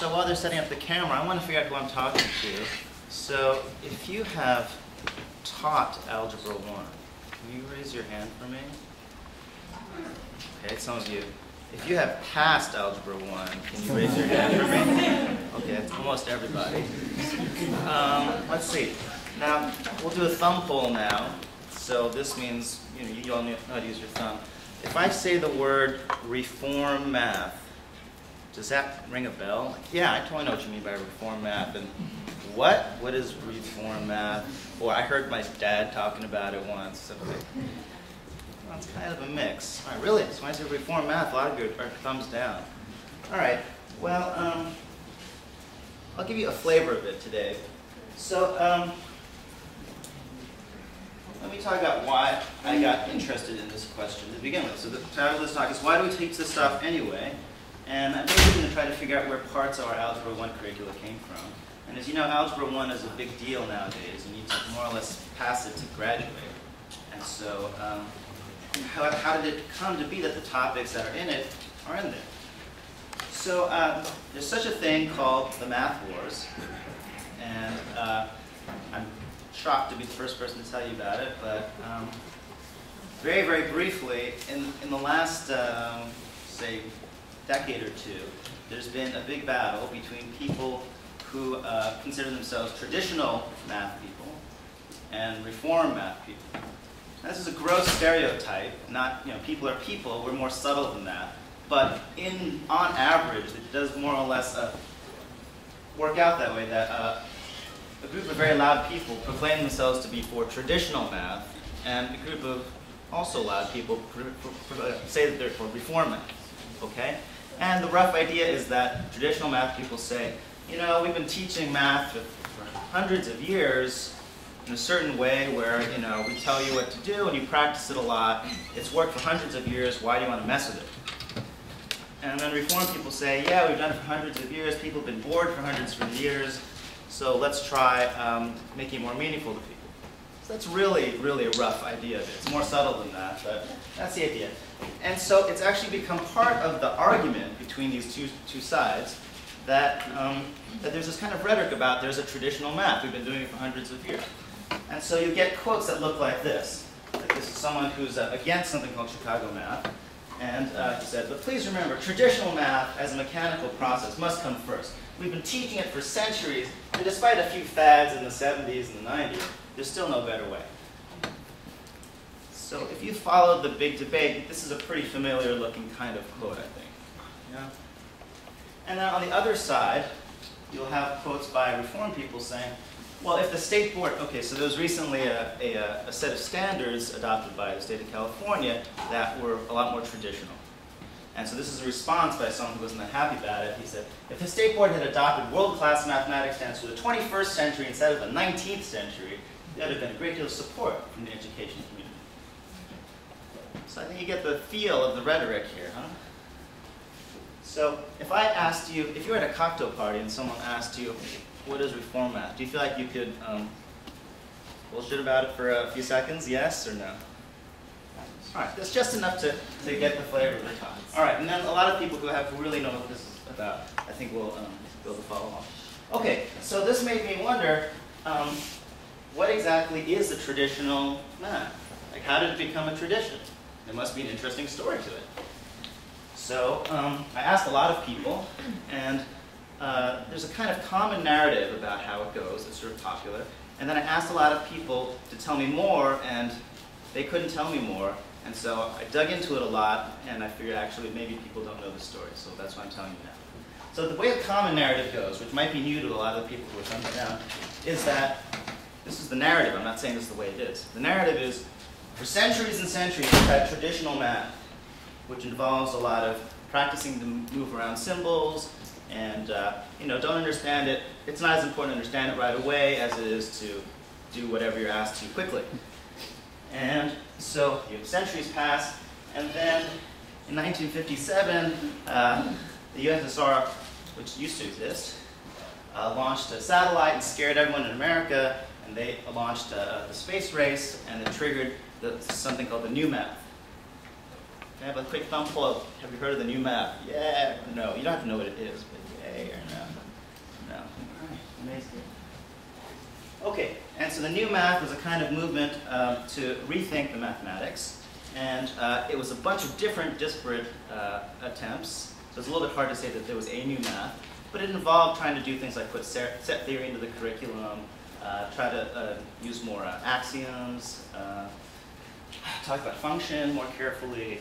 So while they're setting up the camera, I want to figure out who I'm talking to. So if you have taught Algebra 1, can you raise your hand for me? Okay, some of you. If you have passed Algebra 1, can you raise your hand for me? Okay, it's almost everybody. Let's see. Now, we'll do a thumb poll now. So this means, you all know how to use your thumb. If I say the word reform math, does that ring a bell? Yeah, I totally know what you mean by reform math. And what? What is reform math? Or I heard my dad talking about it once. So well, it's kind of a mix. All right, really? So when I say reform math, a lot of you are thumbs down. All right. Well, I'll give you a flavor of it today. So let me talk about why I got interested in this question to begin with. So the title of this talk is, why do we teach this stuff anyway? And I'm basically going to try to figure out where parts of our Algebra 1 curricula came from. And as you know, Algebra 1 is a big deal nowadays. You need to more or less pass it to graduate. And so how did it come to be that the topics that are in it are in there? So there's such a thing called the math wars. And I'm shocked to be the first person to tell you about it, but very, very briefly, in the last, say, decade or two, there's been a big battle between people who consider themselves traditional math people and reform math people. Now, this is a gross stereotype. Not, people are people. We're more subtle than that. But on average, it does more or less work out that way. That a group of very loud people proclaim themselves to be for traditional math, and a group of also loud people say that they're for reform math. Okay? And the rough idea is that traditional math people say, we've been teaching math for hundreds of years in a certain way where, we tell you what to do and you practice it a lot. It's worked for hundreds of years. Why do you want to mess with it? And then reform people say, yeah, we've done it for hundreds of years. People have been bored for hundreds of years. So let's try making it more meaningful to people. So that's really, really a rough idea of it. It's more subtle than that, but that's the idea. And so it's actually become part of the argument between these two sides that there's this kind of rhetoric about there's a traditional math. We've been doing it for hundreds of years. And so you get quotes that look like this. Like this is someone who's against something called Chicago math. And he said, but please remember, traditional math as a mechanical process must come first. We've been teaching it for centuries, and despite a few fads in the 70s and the 90s, there's still no better way. So if you followed the big debate, this is a pretty familiar looking kind of quote, I think. Yeah? And then on the other side, you'll have quotes by reform people saying, well, if the state board, okay, so there was recently a set of standards adopted by the state of California that were a lot more traditional. And so this is a response by someone who wasn't that happy about it. He said, if the state board had adopted world-class mathematics standards for the 21st century instead of the 19th century, there would have been a great deal of support from the education community. So I think you get the feel of the rhetoric here, huh? So if I asked you, if you were at a cocktail party and someone asked you, what is reform math? Do you feel like you could bullshit about it for a few seconds? Yes or no? All right, that's just enough to get the flavor of the talk. All right, and then a lot of people who really know what this is about, I think will be able to follow along. Okay, so this made me wonder, what exactly is the traditional math? Like, how did it become a tradition? There must be an interesting story to it. So I asked a lot of people, and there's a kind of common narrative about how it goes. It's sort of popular. And then I asked a lot of people to tell me more, and they couldn't tell me more. And so I dug into it a lot, and I figured actually maybe people don't know the story, so that's why I'm telling you now. So the way a common narrative goes, which might be new to a lot of the people who are thumbs down, is that this is the narrative. I'm not saying this is the way it is. The narrative is, for centuries and centuries, we've had traditional math, which involves a lot of practicing to move around symbols, and don't understand it. It's not as important to understand it right away as it is to do whatever you're asked to quickly. And so centuries pass, and then in 1957, the USSR, which used to exist, launched a satellite and scared everyone in America, and they launched the space race, and it triggered something called the new math. Can I have a quick thumb poll? Have you heard of the new math? Yeah or no? You don't have to know what it is, but yay or no. No. All right. Amazing. Okay, and so the new math was a kind of movement to rethink the mathematics, and it was a bunch of different disparate attempts. So it's a little bit hard to say that there was a new math, but it involved trying to do things like put set theory into the curriculum, try to use more axioms, talk about function more carefully.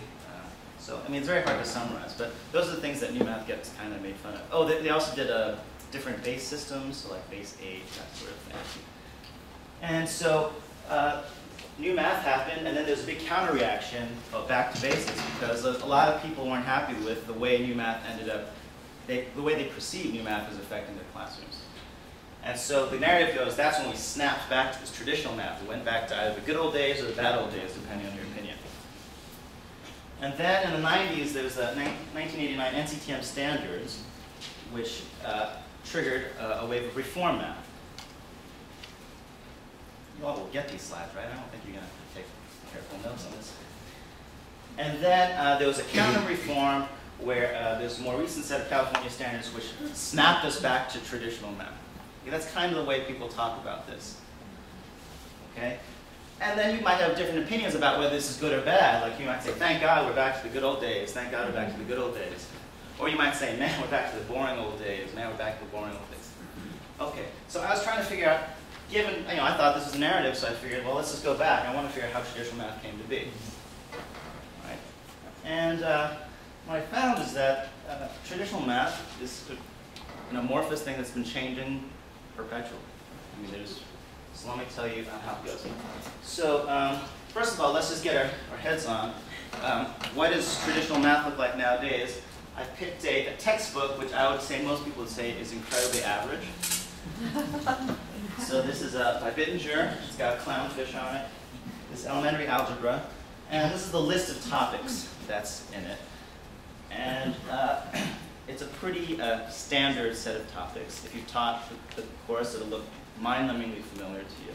So, I mean, it's very hard to summarize, but those are the things that new math gets kind of made fun of. Oh, they also did different base systems, so like base 8, that sort of thing. And so, new math happened, and then there's a big counter-reaction back to basics, because a lot of people weren't happy with the way new math ended up, the way they perceived new math was affecting their classrooms. And so the narrative goes, that's when we snapped back to this traditional math. We went back to either the good old days or the bad old days, depending on your opinion. And then in the 90s, there was the 1989 NCTM standards, which triggered a wave of reform math. You all will get these slides, right? I don't think you're going to take careful notes on this. And then there was a counter-reform where there's a more recent set of California standards which snapped us back to traditional math. Okay, that's kind of the way people talk about this. Okay? And then you might have different opinions about whether this is good or bad. Like you might say, thank God we're back to the good old days. Thank God we're back to the good old days. Or you might say, man, we're back to the boring old days. Man, we're back to the boring old days. Okay, so I was trying to figure out, given, I thought this was a narrative, so I figured, well, let's just go back. I want to figure out how traditional math came to be. Right? And what I found is that traditional math is an amorphous thing that's been changing perpetually. I mean, so let me tell you how it goes. So first of all, let's just get our heads on. What does traditional math look like nowadays? I picked a textbook, which I would say most people would say is incredibly average. So this is by Bittinger. It's got a clownfish on it. This is elementary algebra. And this is the list of topics that's in it. And it's a pretty standard set of topics. If you taught the course, it'll look mind-numbingly familiar to you.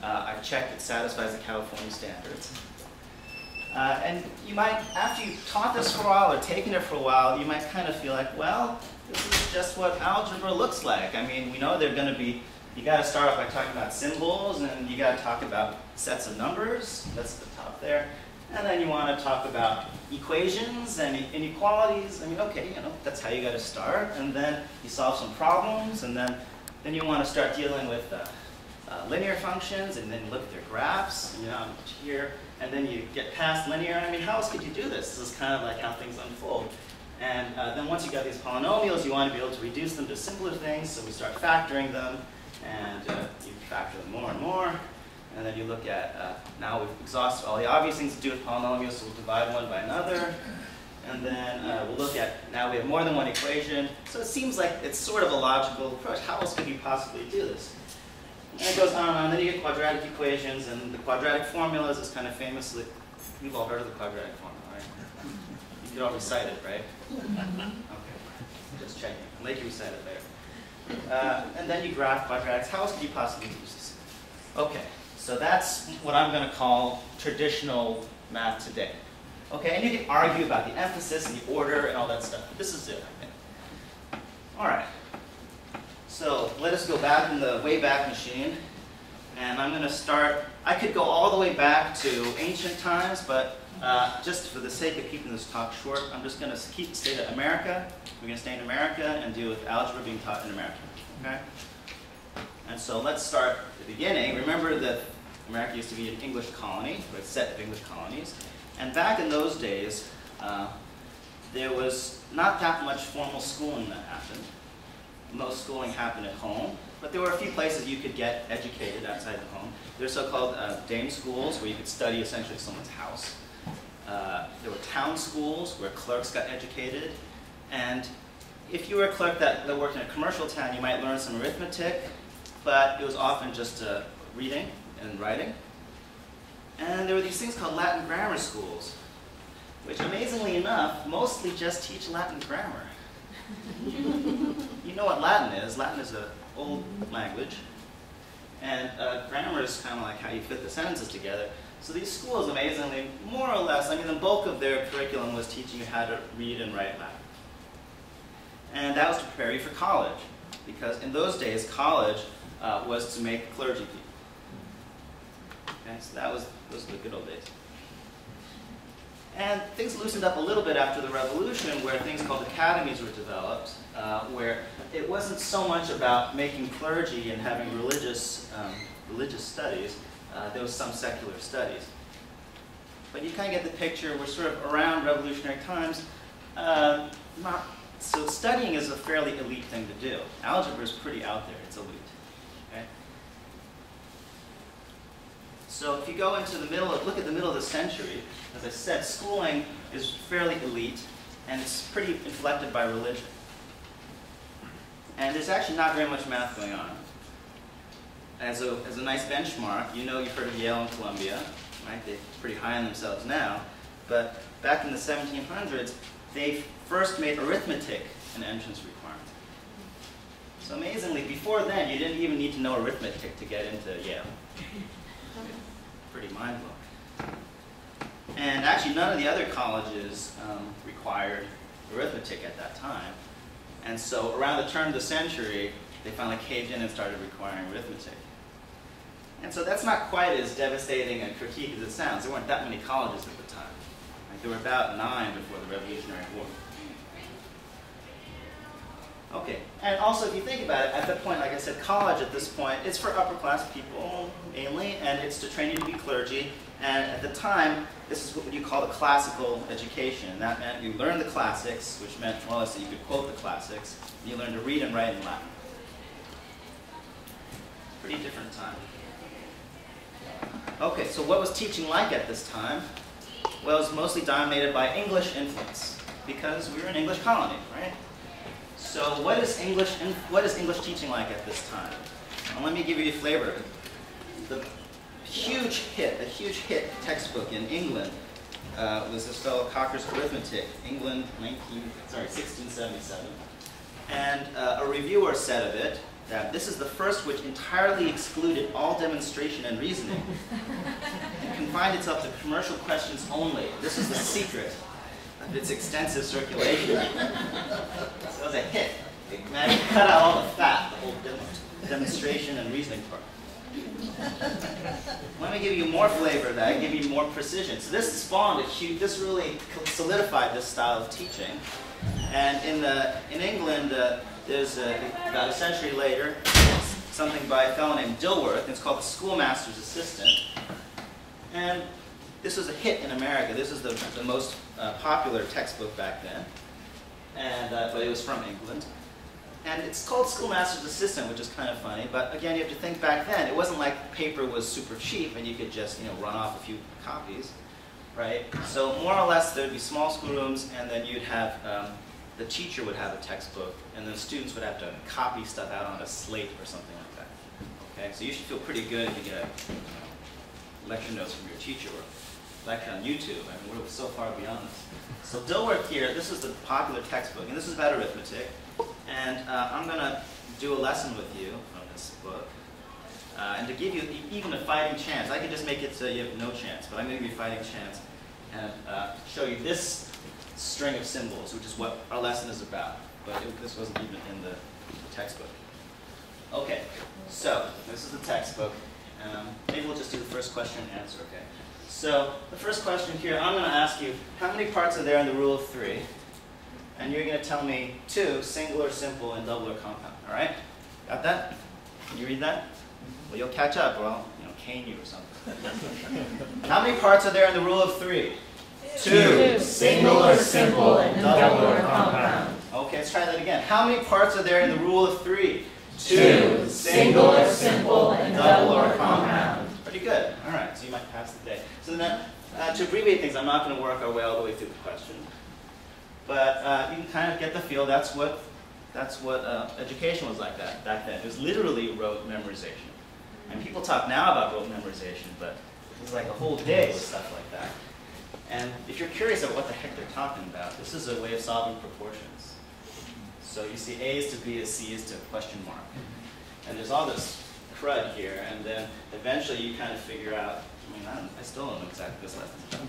I've checked it satisfies the California standards. And you might, after you've taught this for a while or taken it for a while, you might kind of feel like, well, this is just what algebra looks like. I mean, we know they're going to be, you got to start off by talking about symbols, and you got to talk about sets of numbers. That's the top there. And then you want to talk about equations and inequalities. I mean, okay, that's how you got to start. And then you solve some problems, and then you want to start dealing with linear functions, and then you look at their graphs, here, and then you get past linear. I mean, how else could you do this? This is kind of like how things unfold. And then once you got these polynomials, you want to be able to reduce them to simpler things, so we start factoring them, and you factor them more and more. And then you look at, now we've exhausted all the obvious things to do with polynomials, so we'll divide one by another. And then we'll look at, now we have more than one equation. So it seems like it's sort of a logical approach. How else could you possibly do this? And it goes on and on. Then you get quadratic equations, and the quadratic formulas is kind of famously, you've all heard of the quadratic formula, right? You could all recite it, right? Okay, just checking. I'll make you recite it later. And then you graph quadratics. How else could you possibly use this? Okay. So that's what I'm going to call traditional math today. Okay, and you can argue about the emphasis and the order and all that stuff. But this is it, I think. All right. So let us go back in the Wayback Machine. And I'm going to start, I could go all the way back to ancient times, but just for the sake of keeping this talk short, I'm just going to stay to America. We're going to stay in America and deal with algebra being taught in America. Okay? And so let's start at the beginning. Remember that America used to be an English colony, or a set of English colonies. And back in those days, there was not that much formal schooling that happened. Most schooling happened at home, but there were a few places you could get educated outside the home. There were so-called dame schools, where you could study essentially at someone's house. There were town schools, where clerks got educated. And if you were a clerk that worked in a commercial town, you might learn some arithmetic, but it was often just reading and writing. And there were these things called Latin grammar schools, which amazingly enough, mostly just teach Latin grammar. You know what Latin is. Latin is an old language. And grammar is kind of like how you fit the sentences together. So these schools, amazingly, more or less, I mean, the bulk of their curriculum was teaching you how to read and write Latin. And that was to prepare you for college. because in those days, college was to make clergy people. Okay, so those were the good old days. And things loosened up a little bit after the Revolution, where things called academies were developed, where it wasn't so much about making clergy and having religious studies. There was some secular studies. But you kind of get the picture. We're sort of around revolutionary times. So studying is a fairly elite thing to do. Algebra is pretty out there. It's elite. Okay? So if you go into the middle, look at the middle of the century, as I said, schooling is fairly elite, and it's pretty inflected by religion. And there's actually not very much math going on. As a nice benchmark, you know, you've heard of Yale and Columbia, right? They're pretty high on themselves now. But back in the 1700s, they first made arithmetic an entrance requirement. So amazingly, before then, you didn't even need to know arithmetic to get into Yale. Pretty mind-blowing. And actually, none of the other colleges required arithmetic at that time. And so around the turn of the century, they finally caved in and started requiring arithmetic. And so that's not quite as devastating a critique as it sounds. There weren't that many colleges at the time. Like, there were about 9 before the Revolutionary War. Okay, and also if you think about it, at that point, like I said, college at this point, it's for upper class people mainly, and it's to train you to be clergy. And at the time, this is what you call the classical education. And that meant you learned the classics, which meant more or less that you could quote the classics, and you learned to read and write in Latin. Pretty different time. Okay, so what was teaching like at this time? Well, it was mostly dominated by English influence, because we were an English colony, right? So what is English teaching like at this time? Well, let me give you a flavor. The huge hit textbook in England was this fellow Cocker's Arithmetic, England, 1677. And a reviewer said of it that this is the first which entirely excluded all demonstration and reasoning and confined itself to commercial questions only. This is the secret of its extensive circulation. So it was a hit. It managed to cut out all the fat, the whole demonstration and reasoning part. Let me give you more flavor of that, give you more precision. So this spawned this really solidified this style of teaching. And in England, there's about a century later, something by a fellow named Dilworth. It's called the Schoolmaster's Assistant. And this was a hit in America. This is the most popular textbook back then, and but it was from England. And it's called Schoolmaster's Assistant, which is kind of funny. But again, you have to think back then. It wasn't like paper was super cheap and you could just run off a few copies, right? So more or less, there'd be small schoolrooms, and then you'd have the teacher would have a textbook, and then students would have to copy stuff out on a slate or something like that. Okay, so you should feel pretty good if you get lecture notes from your teacher or lecture on YouTube. I mean, we're so far beyond this. So Dilworth here, this is the popular textbook, and this is about arithmetic. And I'm going to do a lesson with you from this book. And to give you even a fighting chance, I could just make it so you have no chance, but I'm going to give you a fighting chance and show you this string of symbols, which is what our lesson is about. But this wasn't even in the textbook. Okay, so this is the textbook. Maybe we'll just do the first question and answer, okay? So the first question here, I'm going to ask you, how many parts are there in the rule of 3? And you're going to tell me 2, singular, simple, and double or compound. All right? Got that? Can you read that? Well, you'll catch up, or I'll cane you or something. How many parts are there in the rule of 3? 2, singular, simple, and double or compound. Okay, let's try that again. How many parts are there in the rule of 3? 2, singular, simple, and double or compound. Pretty good. All right, so you might pass the day. So then, to abbreviate things, I'm not going to work our way all the way through the question. But you can kind of get the feel. That's what education was like back then. It was literally rote memorization. And people talk now about rote memorization, but it was like a whole day with stuff like that. And if you're curious about what the heck they're talking about, this is a way of solving proportions. So you see A is to B is C is to question mark. And there's all this crud here, and then eventually you kind of figure out, I still don't know exactly what this lesson's about.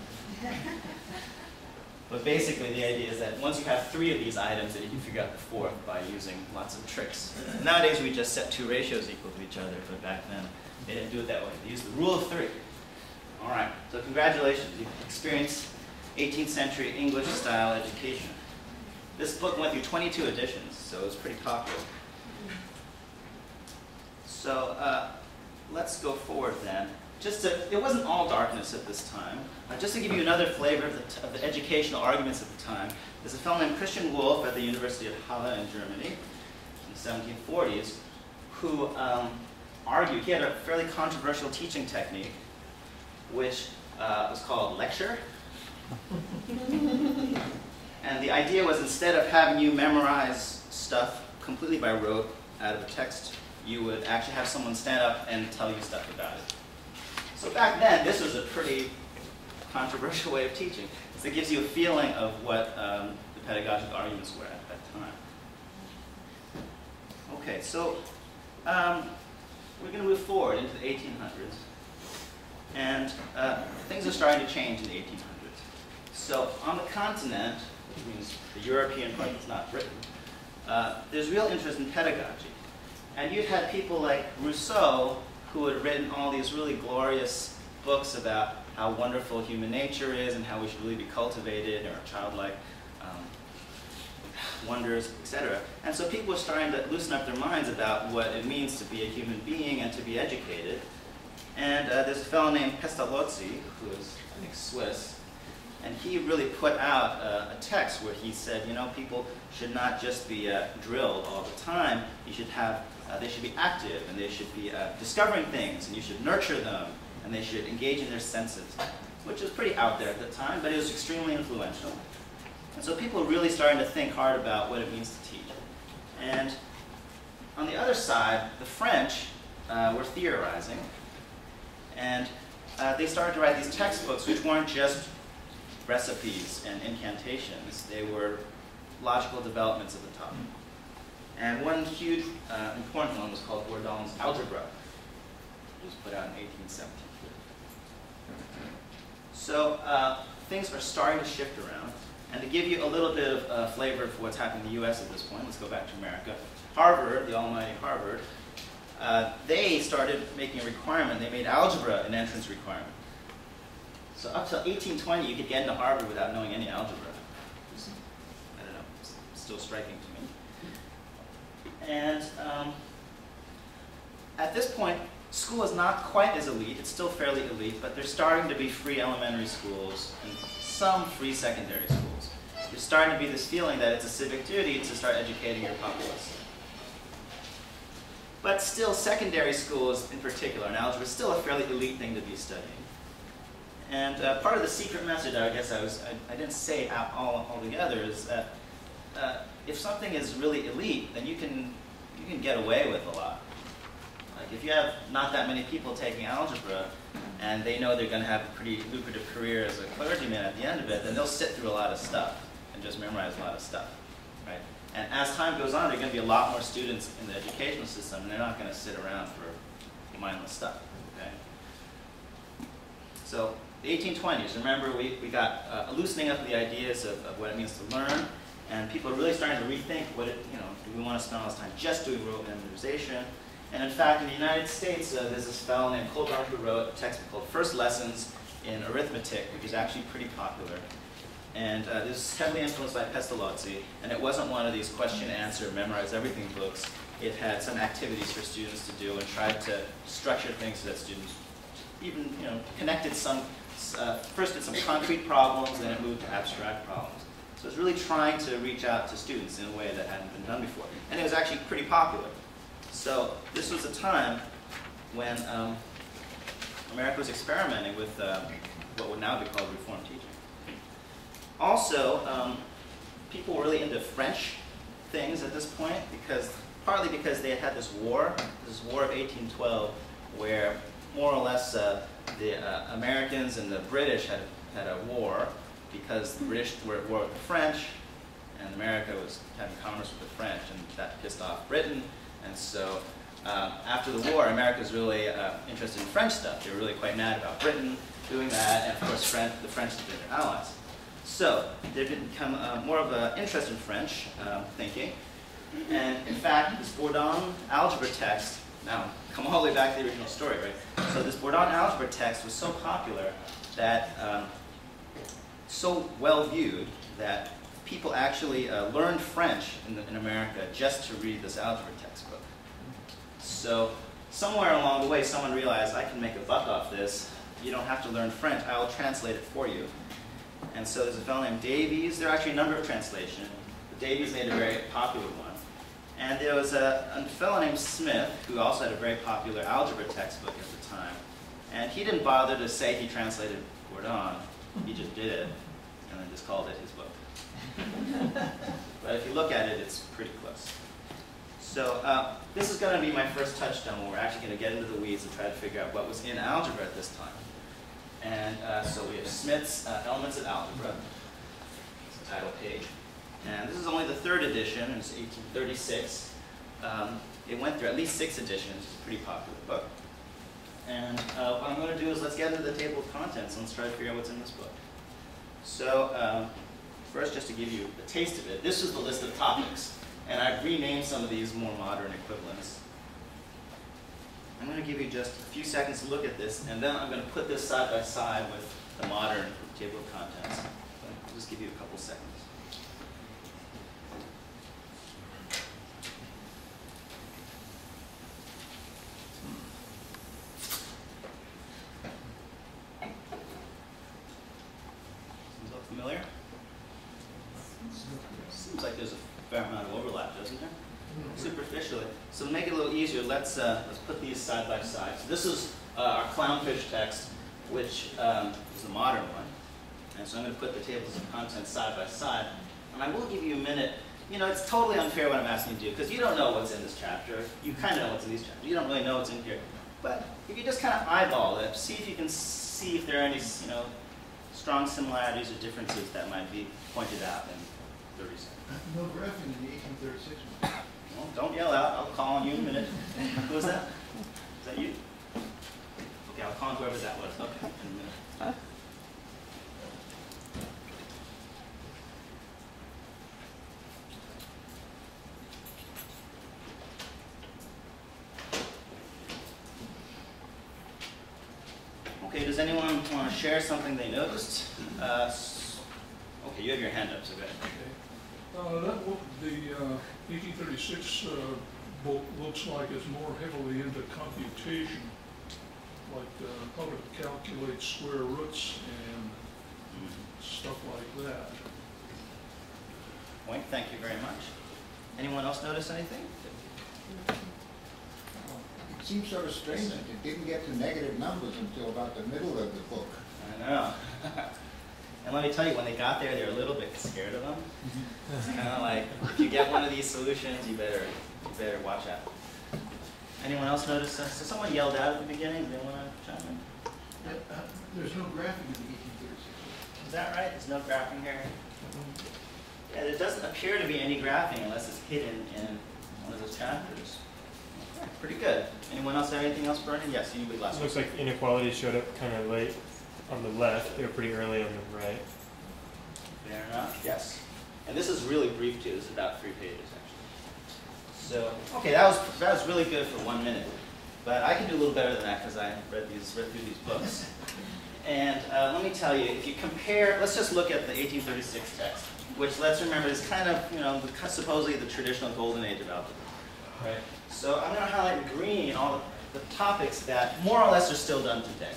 But basically, the idea is that once you have 3 of these items, then you can figure out the 4th by using lots of tricks. Nowadays, we just set 2 ratios equal to each other, but back then, they didn't do it that way. They used the rule of 3. All right, so congratulations. You've experienced 18th century English-style education. This book went through 22 editions, so it was pretty popular. So let's go forward then. It wasn't all darkness at this time. Just to give you another flavor of the educational arguments at the time, there's a fellow named Christian Wulff at the University of Halle in Germany in the 1740s who argued, he had a fairly controversial teaching technique, which was called lecture. And the idea was, instead of having you memorize stuff completely by rote out of a text, you would actually have someone stand up and tell you stuff about it. So back then, this was a pretty controversial way of teaching, because it gives you a feeling of what the pedagogic arguments were at that time. Okay, so we're going to move forward into the 1800s, and things are starting to change in the 1800s. So on the continent, which means the European part that's not Britain, there's real interest in pedagogy. And you've had people like Rousseau, who had written all these really glorious books about how wonderful human nature is and how we should really be cultivated, or childlike wonders, etc. And so people were starting to loosen up their minds about what it means to be a human being and to be educated. And there's a fellow named Pestalozzi, who is, I think, Swiss, and he really put out a text where he said, you know, people should not just be drilled all the time. You should have, they should be active, and they should be discovering things, and you should nurture them, and they should engage in their senses, which was pretty out there at the time, but it was extremely influential. And so people were really starting to think hard about what it means to teach. And on the other side, the French were theorizing, and they started to write these textbooks, which weren't just recipes and incantations. They were logical developments of the topic. And one huge important one was called Bourdon's Algebra, which was put out in 1817. So things are starting to shift around. And to give you a little bit of flavor for what's happening in the US at this point, let's go back to America. Harvard, the almighty Harvard, they started making a requirement. They made algebra an entrance requirement. So up till 1820, you could get into Harvard without knowing any algebra. I don't know, it's still striking to me. And at this point, school is not quite as elite. It's still fairly elite, but there's starting to be free elementary schools and some free secondary schools. There's starting to be this feeling that it's a civic duty to start educating your populace. But still, secondary schools in particular, and algebra, is still a fairly elite thing to be studying. And part of the secret message, I guess I didn't say all together, is that if something is really elite, then you can get away with a lot. Like if you have not that many people taking algebra, and they know they're going to have a pretty lucrative career as a clergyman at the end of it, then they'll sit through a lot of stuff and just memorize a lot of stuff, right? And as time goes on, there are going to be a lot more students in the educational system, and they're not going to sit around for mindless stuff, okay? So the 1820s, remember we got a loosening up of the ideas of what it means to learn, and people are really starting to rethink what it, you know, do we want to spend all this time just doing rote memorization? And in fact, in the United States, there's this fellow named Colloquium who wrote a textbook called First Lessons in Arithmetic, which is actually pretty popular. And this is heavily influenced by Pestalozzi, and it wasn't one of these question-answer, memorize everything books. It had some activities for students to do and tried to structure things so that students even, you know, connected some, first did some concrete problems, then it moved to abstract problems. So it's really trying to reach out to students in a way that hadn't been done before. And it was actually pretty popular. So this was a time when America was experimenting with what would now be called reform teaching. Also, people were really into French things at this point, partly because they had had this war of 1812, where more or less the Americans and the British had a war because the British were at war with the French, and America was having commerce with the French, and that pissed off Britain. And so after the war, America was really interested in French stuff. They were really quite mad about Britain doing that, and of course the French had been their allies. So there did become more of an interest in French thinking. And in fact, this Bourdon algebra text, now come all the way back to the original story, right? So this Bourdon algebra text was so popular that, so well viewed that people actually learned French in America just to read this algebra textbook. So somewhere along the way, someone realized, I can make a buck off this. You don't have to learn French. I will translate it for you. And so there's a fellow named Davies. There are actually a number of translations. But Davies made a very popular one. And there was a fellow named Smith, who also had a very popular algebra textbook at the time. And he didn't bother to say he translated Bourdon. He just did it, and then just called it his book. But if you look at it, it's pretty close. So this is going to be my first touchdown where we're actually going to get into the weeds and try to figure out what was in algebra at this time. And so we have Smith's Elements of Algebra. It's the title page. And this is only the third edition, and it's 1836. It went through at least 6 editions. It's a pretty popular book. And what I'm going to do is let's get into the table of contents and let's try to figure out what's in this book. So first, just to give you a taste of it, this is the list of topics. And I've renamed some of these more modern equivalents. I'm going to give you just a few seconds to look at this, and then I'm going to put this side by side with the modern table of contents. I'll just give you a couple seconds. Does that look familiar? Seems like there's a fair amount of overlap, doesn't there? Superficially. So to make it a little easier, let's put these side by side. So this is our clownfish text, which is the modern one. And so I'm going to put the tables of contents side by side. And I will give you a minute. You know, it's totally unfair what I'm asking you to do, because you don't know what's in this chapter. You kind of know what's in these chapters. You don't really know what's in here. But if you just kind of eyeball it, see if you can see if there are any, you know, strong similarities or differences that might be pointed out in 30 seconds. No graphing in the 1836 one. Well, don't yell out. I'll call on you in a minute. Who was that? Is that you? Okay, I'll call on whoever that was. Okay, in a minute. Okay, does anyone want to share something they noticed? Okay, you have your hand up, so go ahead. That book, the 1836 book, looks like it's more heavily into computation, like how to calculate square roots and stuff like that. Point, thank you very much. Anyone else notice anything? It seems sort of strange that it didn't get to negative numbers until about the middle of the book. I know. And let me tell you, when they got there, they were a little bit scared of them. It's kind of like, if you get one of these solutions, you better watch out. Anyone else notice? So someone yelled out at the beginning. Did they want to chime in? There's no graphing in the 1836. Is that right? There's no graphing here? Yeah, there doesn't appear to be any graphing unless it's hidden in one of those chapters. Okay, pretty good. Anyone else have anything else burning? Yes, you would last. It looks like inequalities showed up kind of late on the left. They were pretty early on the right. Fair enough. Yes. And this is really brief too. This is about 3 pages actually. So okay, that was really good for 1 minute. But I can do a little better than that because I read through these books. And let me tell you, if you compare, let's just look at the 1836 text, which let's remember is kind of, you know, supposedly the traditional golden age of algebra. Right. So I'm going to highlight in green all the topics that more or less are still done today.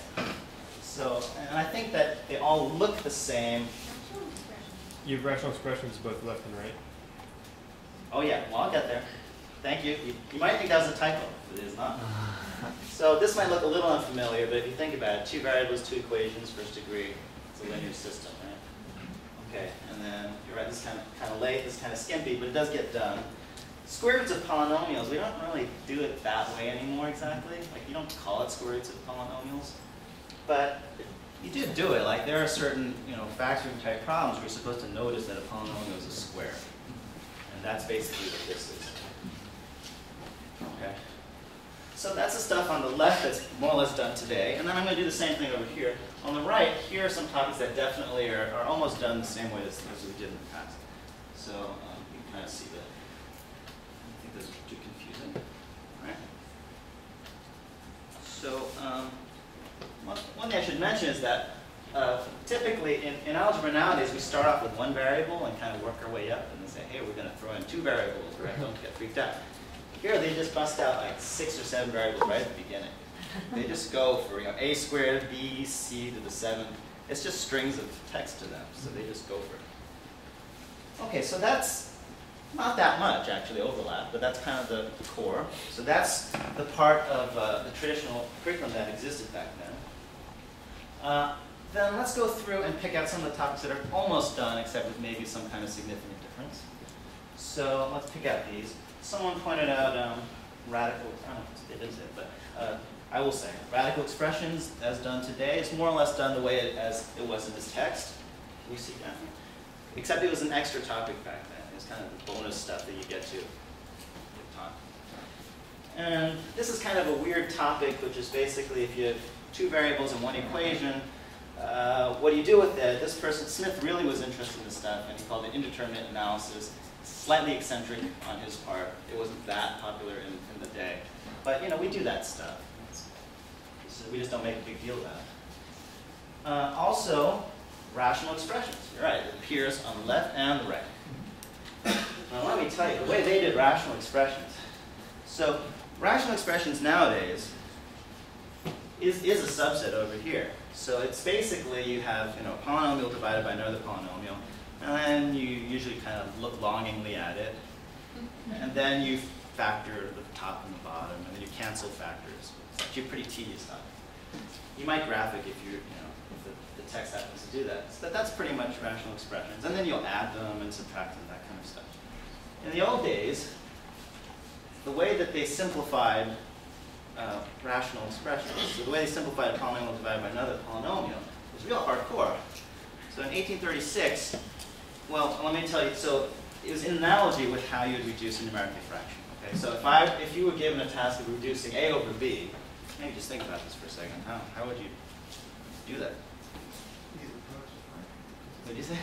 So, and I think that they all look the same. You have rational expressions both left and right. Oh yeah, well I'll get there. Thank you. You might think that was a typo, but it is not. So this might look a little unfamiliar, but if you think about it, 2 variables, 2 equations, first degree, it's a linear system, right? Okay, and then you're right, this is kind of late, this is kind of skimpy, but it does get done. Square roots of polynomials, we don't really do it that way anymore exactly. Like you don't call it square roots of polynomials. But you do it. Like there are certain, you know, factoring type problems where you're supposed to notice that a polynomial is a square. And that's basically what this is. Okay. So that's the stuff on the left that's more or less done today. And then I'm going to do the same thing over here. On the right, here are some topics that definitely are almost done the same way as we did in the past. So you can kind of see that. I think those are too confusing. All right. So one thing I should mention is that typically in algebra nowadays, we start off with one variable and kind of work our way up and then say, hey, we're going to throw in 2 variables, right? Don't get freaked out. Here they just bust out like 6 or 7 variables right at the beginning. They just go for a squared, b, c to the 7th. It's just strings of text to them, so they just go for it. Okay, so that's not that much actually overlap, but that's kind of the core. So that's the part of the traditional curriculum that existed back then. Then let's go through and pick out some of the topics that are almost done, except with maybe some kind of significant difference. So let's pick out these. Someone pointed out radical, I don't know if it is it, but I will say, radical expressions as done today is more or less done the way as it was in this text. We see down here. Except it was an extra topic back then. It's kind of the bonus stuff that you get to with time. And this is kind of a weird topic, which is basically if you have 2 variables and 1 equation, what do you do with it? This person, Smith, really was interested in this stuff, and he called it indeterminate analysis. Slightly eccentric on his part. It wasn't that popular in the day. But, you know, we do that stuff. So we just don't make a big deal about it. Also, rational expressions. You're right. It appears on the left and the right. Now, let me tell you, the way they did rational expressions. So, rational expressions nowadays is a subset over here. So it's basically you have a polynomial divided by another polynomial, and then you usually kind of look longingly at it, and then you factor the top and the bottom, and then you cancel factors. It's actually pretty tedious stuff. You might graphic if if the text happens to do that. So that's pretty much rational expressions, and then you'll add them and subtract them, that kind of stuff. In the old days, the way that they simplified rational expressions, so the way they simplified a polynomial divided by another polynomial, was real hardcore. So in 1836, well, let me tell you, so it was an analogy with how you would reduce a numerical fraction. Okay, so if you were given a task of reducing a over b, maybe just think about this for a second. How would you do that? What did you say?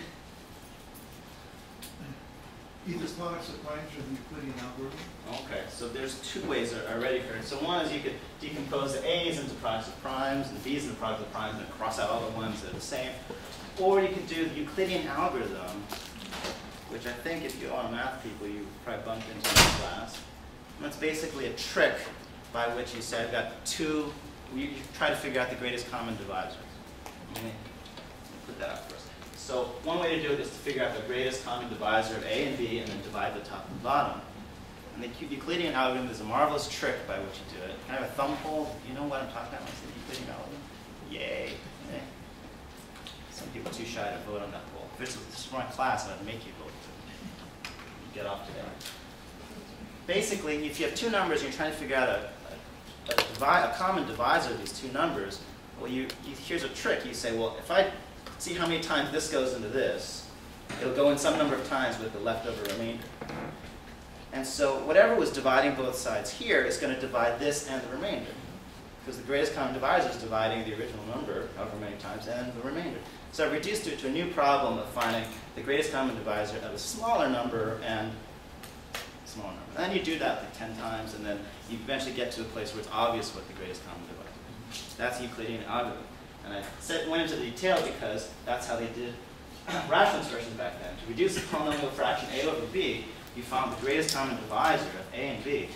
Either products of primes or the Euclidean algorithm. Okay, so there's 2 ways already for it. So one is you could decompose the a's into products of primes and the b's into products of primes and cross out all the ones that are the same. Or you could do the Euclidean algorithm, which I think if you are math people, you probably bumped into in class. And that's basically a trick by which you say I've got 2, you try to figure out the greatest common divisor. Let me put that up first. So one way to do it is to figure out the greatest common divisor of A and B and then divide the top and bottom. And the Euclidean algorithm is a marvelous trick by which you do it. Can I have a thumb poll? You know what I'm talking about when I say Euclidean algorithm? Yay. Okay. Some people are too shy to vote on that poll. If this is for my class, I'd make you vote. Get off today. Basically, if you have 2 numbers and you're trying to figure out a common divisor of these 2 numbers, well, here's a trick. You say, well, if I see how many times this goes into this, it'll go in some number of times with the leftover remainder. And so whatever was dividing both sides here is going to divide this and the remainder. Because the greatest common divisor is dividing the original number however many times and the remainder. So I've reduced it to a new problem of finding the greatest common divisor of a smaller number and a smaller number. And then you do that like 10 times, and then you eventually get to a place where it's obvious what the greatest common divisor is. That's the Euclidean algorithm. And I went into the detail because that's how they did rational expressions back then. To reduce the polynomial fraction a over b, you found the greatest common divisor of a and b,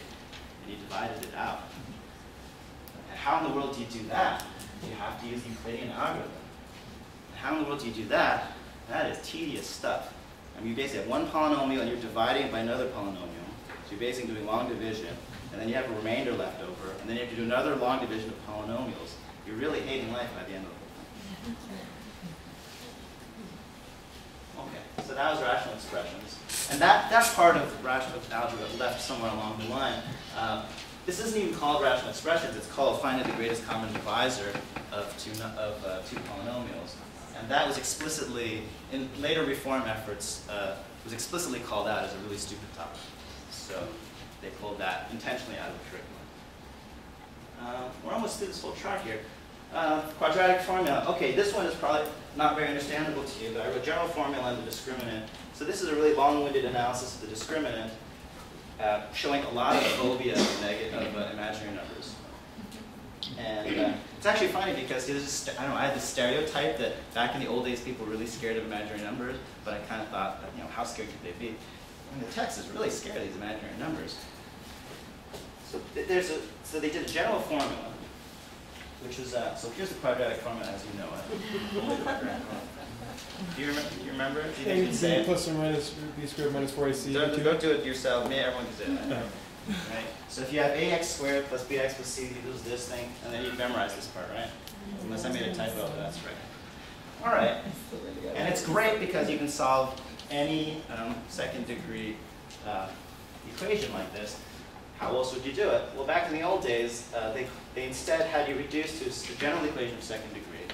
and you divided it out. And how in the world do you do that? You have to use the Euclidean algorithm. And how in the world do you do that? That is tedious stuff. I mean, you basically have one polynomial and you're dividing it by another polynomial. So you're basically doing long division, and then you have a remainder left over, and then you have to do another long division of polynomials. You're really hating life by the end of the whole thing. Okay, so that was rational expressions. And that part of rational algebra left somewhere along the line. This isn't even called rational expressions. It's called finding the greatest common divisor of two polynomials. And that was explicitly, in later reform efforts, was explicitly called out as a really stupid topic. So they pulled that intentionally out of the curriculum. We're almost through this whole chart here. Quadratic formula. Okay, this one is probably not very understandable to you, but I wrote general formula and the discriminant. So this is a really long-winded analysis of the discriminant, showing a lot of phobia of imaginary numbers. And it's actually funny because I don't know, I had this stereotype that back in the old days people were really scared of imaginary numbers, but I kind of thought, you know, how scared could they be? I mean, the text is really scared of these imaginary numbers. So so they did a general formula, which was so here's the quadratic formula as you know it. Do you remember? Do you think you can say A it? plus or minus b squared minus 4ac. Don't do it yourself. Everyone can say that. Right? So if you have ax squared plus bx plus c equals this thing, and then you memorize this part, right? Unless I made a typo, but that's right. All right. And it's great because you can solve any second degree equation like this. How else would you do it? Well, back in the old days, they instead had you reduce to a general equation of second degree,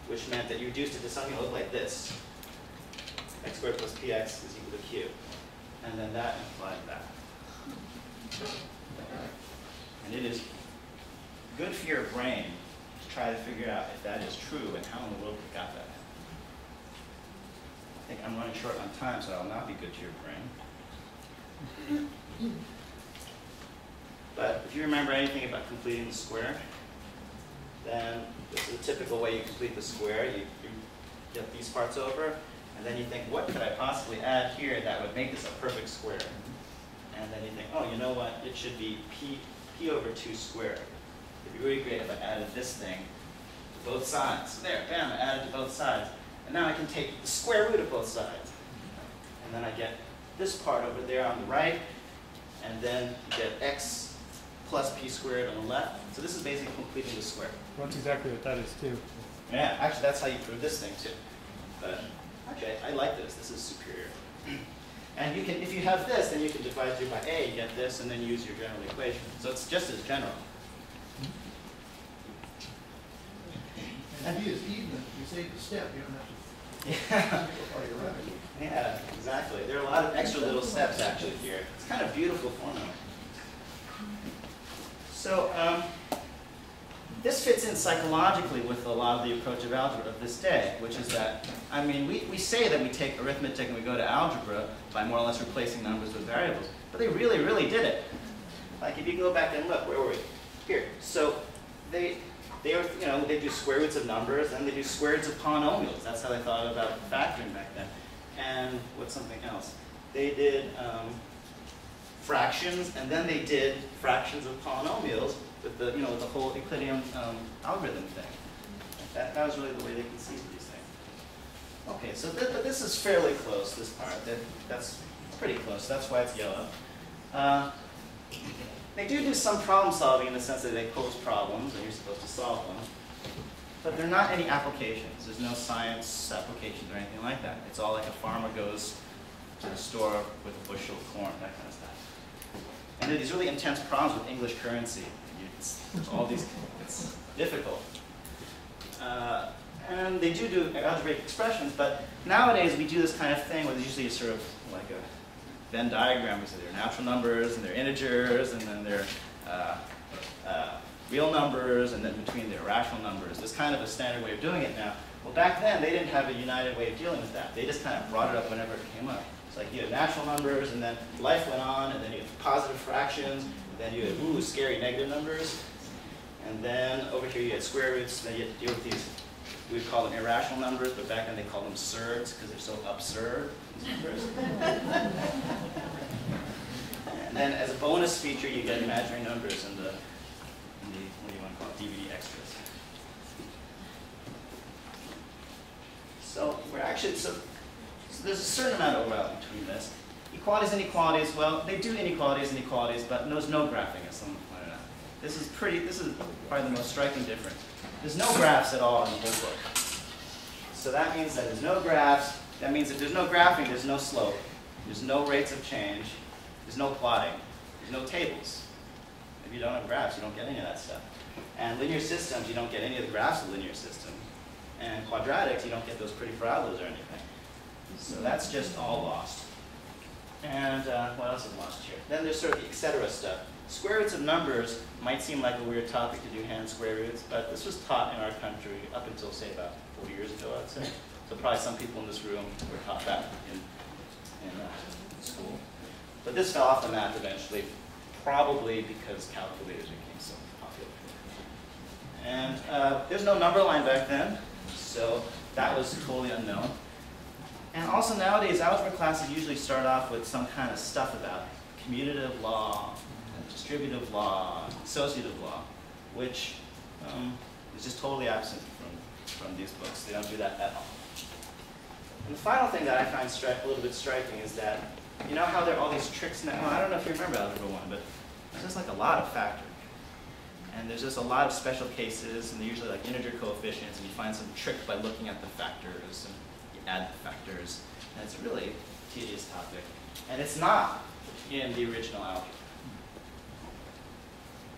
which meant that you reduced it to something that looked like this. X squared plus px is equal to q. And then that implied that. And it is good for your brain to try to figure out if that is true and how in the world we got that. I think I'm running short on time, so that will not be good to your brain. But if you remember anything about completing the square, then this is a typical way you complete the square. You get these parts over, and then you think, what could I possibly add here that would make this a perfect square? And then you think, oh, you know what? It should be p over 2 squared. It'd be really great if I added this thing to both sides. There, bam, I added to both sides. And now I can take the square root of both sides. And then I get this part over there on the right, and then you get x plus p squared on the left. So this is basically completing the square. Well, that's exactly what that is, too. Yeah, actually, that's how you prove this thing, too. But actually, I like this. This is superior. And you can, if you have this, then you can divide through by a, you get this, and then use your general equation. So it's just as general. And b is even. You save the step. You don't have to simplify your remedy. Yeah, exactly. There are a lot of extra little steps actually here. It's kind of beautiful formula. So this fits in psychologically with a lot of the approach of algebra of this day, which is that, I mean, we say that we take arithmetic and we go to algebra by more or less replacing numbers with variables, but they really, really did it. Like if you go back and look, where were we? Here. So they do square roots of numbers, and they do square roots of polynomials. That's how they thought about factoring back then. And what's something else? They did fractions, and then they did fractions of polynomials with the the whole Euclidean algorithm thing. That was really the way they conceived these things. Okay, so but this is fairly close. This part that's pretty close. That's why it's yellow. They do some problem solving in the sense that they pose problems and you're supposed to solve them. But there are not any applications. There's no science applications or anything like that. It's all like a farmer goes to the store with a bushel of corn, that kind of stuff. And there are these really intense problems with English currency. It's difficult. And they do algebraic expressions, but nowadays we do this kind of thing where there's usually sort of like a Venn diagram. We say there are natural numbers, and there are integers, and then there are real numbers, and then between there are rational numbers. There's kind of a standard way of doing it now. Well, back then they didn't have a united way of dealing with that. They just kind of brought it up whenever it came up. It's like you had natural numbers, and then life went on, and then you had positive fractions, and then you had scary negative numbers, and then over here you had square roots, and then you had to deal with these. We would call them irrational numbers, but back then they called them surds because they're so absurd, these numbers. And then as a bonus feature, you get imaginary numbers in the what do you want to call it, DVD extras. So we're actually, so there's a certain amount of overlap between this. Equalities and inequalities, well, they do inequalities and inequalities, but there's no graphing, as someone pointed out. This is probably the most striking difference. There's no graphs at all in the whole book. So that means that there's no graphs. That means if there's no graphing, there's no slope. There's no rates of change. There's no plotting. There's no tables. If you don't have graphs, you don't get any of that stuff. And linear systems, you don't get any of the graphs of linear system. And quadratics, you don't get those pretty parabolas or anything. So that's just all lost. And And what else is lost here? Then there's sort of the etc. stuff. Square roots of numbers might seem like a weird topic to do hand square roots, but this was taught in our country up until, say, about 40 years ago, I'd say. So probably some people in this room were taught that in school. But this fell off the map eventually, probably because calculators became so popular. And there's no number line back then, so that was totally unknown. And also nowadays, algebra classes usually start off with some kind of stuff about commutative law, distributive law, associative law, which is just totally absent from these books. They don't do that at all. And the final thing that I find a little bit striking is that, you know how there are all these tricks now? Well, I don't know if you remember Algebra 1, but there's just like a lot of factoring. And there's just a lot of special cases, and they're usually like integer coefficients, and you find some trick by looking at the factors, and you add the factors. And it's a really tedious topic. And it's not in the original algebra.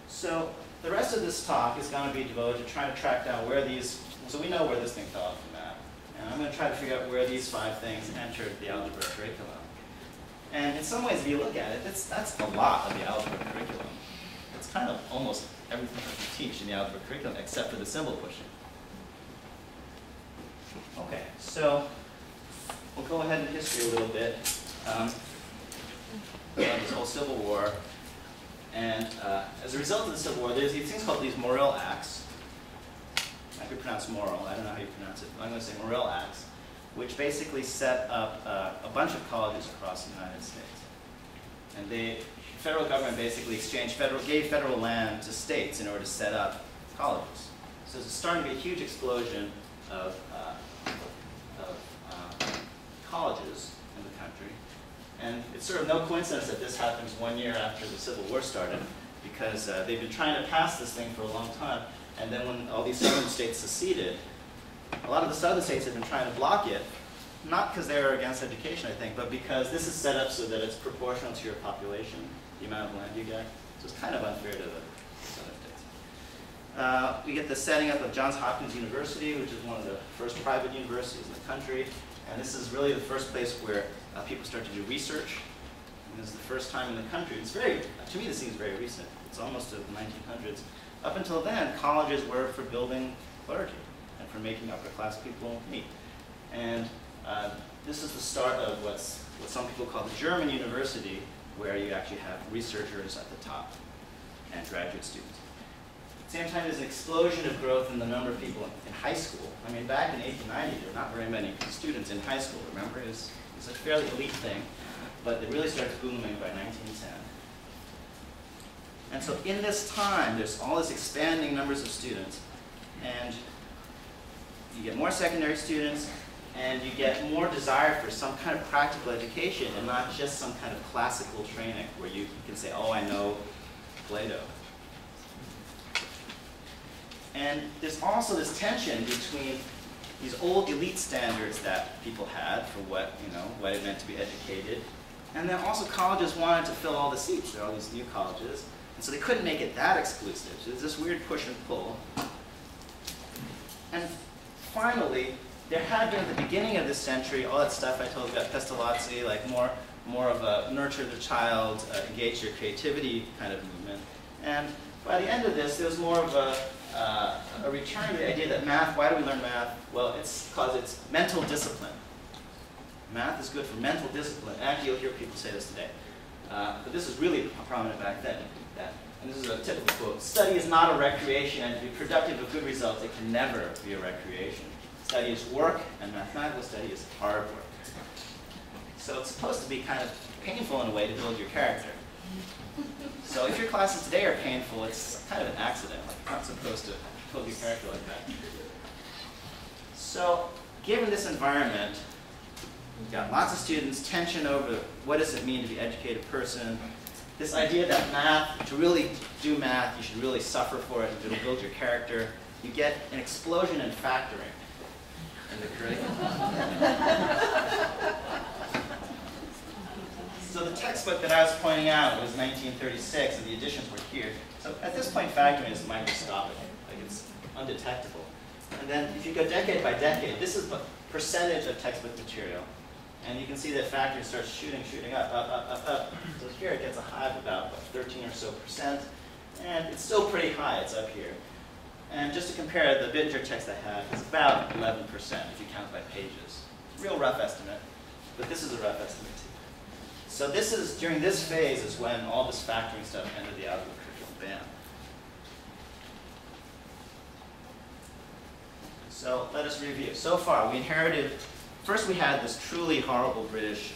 So the rest of this talk is going to be devoted to trying to track down where these, so we know where this thing fell off the map. And I'm going to try to figure out where these 5 things entered the algebra curriculum. And in some ways, if you look at it, that's a lot of the algebra curriculum. It's kind of almost everything that we teach in the algebra curriculum except for the symbol pushing. Okay, so we'll go ahead in history a little bit. This whole Civil War. And as a result of the Civil War, there's these things called these Morrill Acts. I could pronounce moral, I don't know how you pronounce it, but I'm going to say Morrill Acts, which basically set up a bunch of colleges across the United States. And the federal government basically gave federal land to states in order to set up colleges. So there's starting to be a huge explosion of colleges in the country. And it's sort of no coincidence that this happens 1 year after the Civil War started, because they've been trying to pass this thing for a long time. And then when all these southern states seceded, a lot of the southern states have been trying to block it, not because they're against education, I think, but because this is set up so that it's proportional to your population, the amount of land you get. So it's kind of unfair to the southern states. We get the setting up of Johns Hopkins University, which is one of the first private universities in the country. And this is really the first place where people start to do research. And this is the first time in the country. It's very, to me, this seems very recent. It's almost of the 1900s. Up until then, colleges were for building clergy and for making upper class people meet. And this is the start of what some people call the German university, where you actually have researchers at the top and graduate students. At the same time, there's an explosion of growth in the number of people in high school. I mean, back in 1890, there were not very many students in high school, remember? It was a fairly elite thing, but it really started booming by 1910. And so in this time, there's all this expanding numbers of students, and you get more secondary students, and you get more desire for some kind of practical education and not just some kind of classical training where you can say, oh, I know Plato. And there's also this tension between these old elite standards that people had for what it meant to be educated, and then also colleges wanted to fill all the seats. There are all these new colleges, and so they couldn't make it that exclusive. So there's this weird push and pull. And finally, there had been at the beginning of this century all that stuff I told you about Pestalozzi, like more of a nurture the child, engage your creativity kind of movement. And by the end of this, there was more of a return to the idea that math, why do we learn math? Well, it's because it's mental discipline. Math is good for mental discipline. Actually, you'll hear people say this today. But this is really prominent back then. And this is a typical quote: study is not a recreation, and to be productive with good results, it can never be a recreation. Study is work, and mathematical study is hard work. So it's supposed to be kind of painful in a way to build your character. So if your classes today are painful, it's kind of an accident. Like, you're not supposed to build your character like that. So given this environment, we've got lots of students, tension over what does it mean to be an educated person, this idea that math, to really do math, you should really suffer for it, it'll build your character. You get an explosion in factoring in the curriculum. So the textbook that I was pointing out was 1936, and the editions were here. So at this point, factoring is microscopic, like it's undetectable. And then if you go decade by decade, this is the percentage of textbook material. And you can see that factoring starts shooting up, up. So here it gets a high of about 13 or so %. And it's still pretty high, it's up here. And just to compare, the Bittinger text I have is about 11% if you count by pages. Real rough estimate, but this is a rough estimate too. So this is, during this phase is when all this factoring stuff entered the algebra curriculum. Bam. So let us review. So far, we inherited, first we had this truly horrible British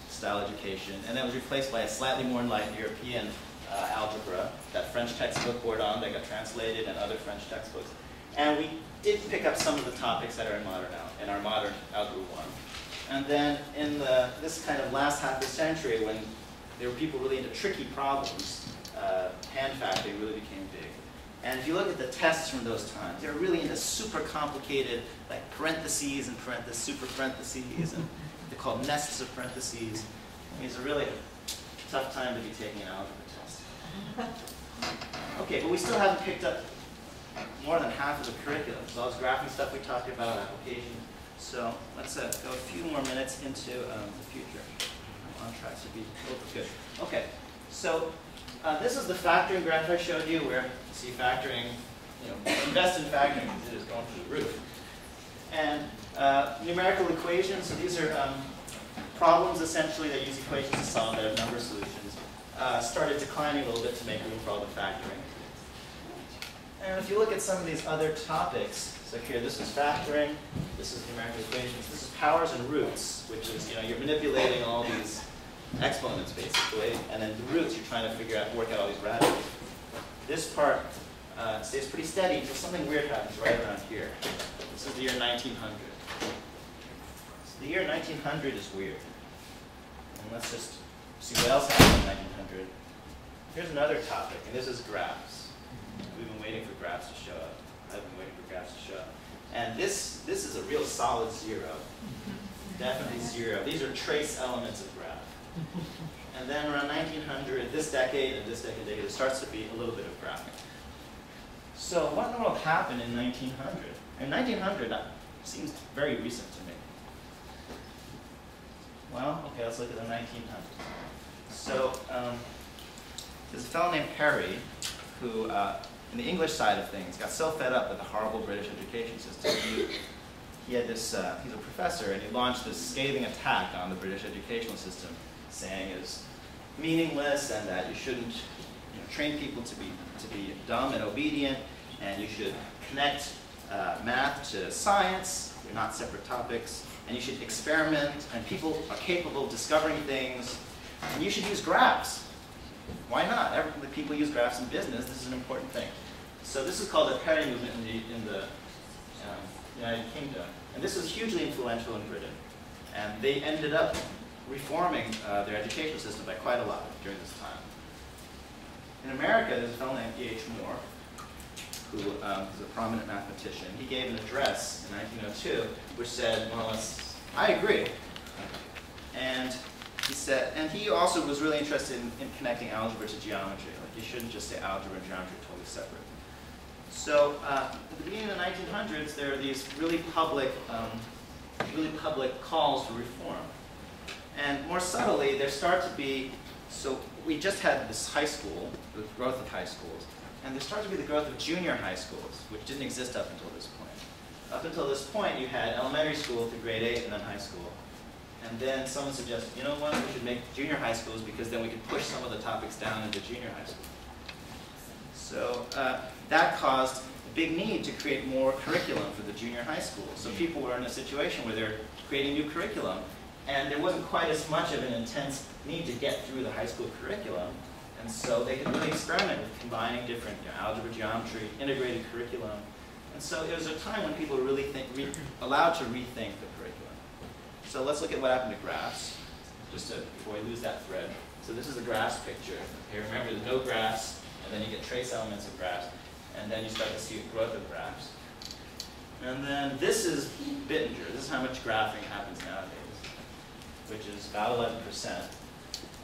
style education, and that was replaced by a slightly more enlightened European algebra, that French textbook Bourdon that got translated, and other French textbooks. And we did pick up some of the topics that are in our modern Algebra 1. And then in this kind of last half of the century, when there were people really into tricky problems, hand factoring really became big. And if you look at the tests from those times, they're really into super complicated, like parentheses and super parentheses, and they're called nests of parentheses. I mean, it's a really tough time to be taking an algebra test. Okay, but we still haven't picked up more than half of the curriculum. So all this graphing stuff we talked about, application. So let's go a few more minutes into the future. I'm on track to be good. Okay, so this is the factoring graph I showed you, where you see factoring, invest in factoring because it is going through the roof. And numerical equations, so these are problems essentially that use equations to solve that have number solutions, started declining a little bit to make room for all the factoring. And if you look at some of these other topics, so here this is factoring, this is numerical equations, this is powers and roots, which is, you're manipulating all these exponents basically, and then the roots you're trying to work out all these radicals. This part stays pretty steady until something weird happens right around here. This is the year 1900. So the year 1900 is weird. And let's just see what else happened in 1900. Here's another topic, and this is graphs. We've been waiting for graphs to show up. I've been waiting for graphs to show up. And this is a real solid zero. Definitely zero. These are trace elements of graph. And then around 1900, this decade and this decade, there starts to be a little bit of graphing. So what in the world happened in 1900? In 1900, that seems very recent to me. Well, okay, let's look at the 1900s. So there's a fellow named Perry who, in the English side of things, got so fed up with the horrible British education system. He had this, he's a professor, and he launched this scathing attack on the British educational system, saying it's meaningless and that you shouldn't train people to be dumb and obedient, and you should connect math to science. They're not separate topics. And you should experiment, and people are capable of discovering things, and you should use graphs. Why not? People use graphs in business. This is an important thing. So this is called the Perry movement in the United Kingdom. And this was hugely influential in Britain. And they ended up reforming their education system by quite a lot during this time. In America, there's a fellow named E.H. Moore, who is a prominent mathematician. He gave an address in 1902 which said, more or less, I agree. And he said, and he also was really interested in connecting algebra to geometry. Like, you shouldn't just say algebra and geometry are totally separate. So at the beginning of the 1900s, there are these really public calls for reform. And more subtly, there start to be, so we just had this high school, the growth of high schools, and there started to be the growth of junior high schools, which didn't exist up until this point. Up until this point, you had elementary school through grade 8 and then high school. And then someone suggested, you know what, we should make junior high schools because then we could push some of the topics down into junior high school. So that caused a big need to create more curriculum for the junior high school. So people were in a situation where they're creating new curriculum, and there wasn't quite as much of an intense need to get through the high school curriculum. And so they could really experiment with combining different algebra, geometry, integrated curriculum. And so it was a time when people were really allowed to rethink the curriculum. So let's look at what happened to graphs, before we lose that thread. So this is a graphs picture. Here, remember, there's no graphs, and then you get trace elements of graphs, and then you start to see the growth of graphs. And then this is Bittinger. This is how much graphing happens nowadays, which is about 11%.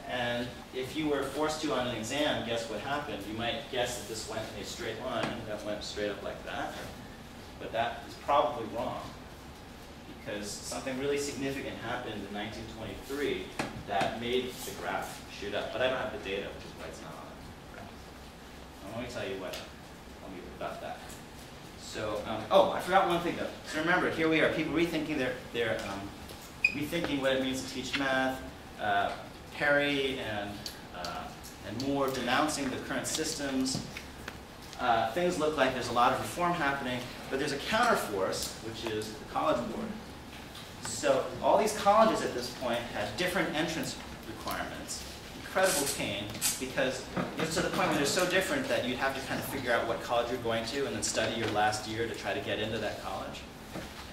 And if you were forced to on an exam, guess what happened? You might guess that this went in a straight line, that went straight up like that. But that is probably wrong, because something really significant happened in 1923 that made the graph shoot up. But I don't have the data, which is why it's not on the graph. Let me tell you what about that. So, oh, I forgot one thing though. So remember, here we are, people rethinking rethinking what it means to teach math. Perry and Moore denouncing the current systems. Things look like there's a lot of reform happening, but there's a counterforce, which is the College Board. So all these colleges at this point had different entrance requirements. Incredible pain, because it's to the point where they're so different that you'd have to kind of figure out what college you're going to and then study your last year to try to get into that college.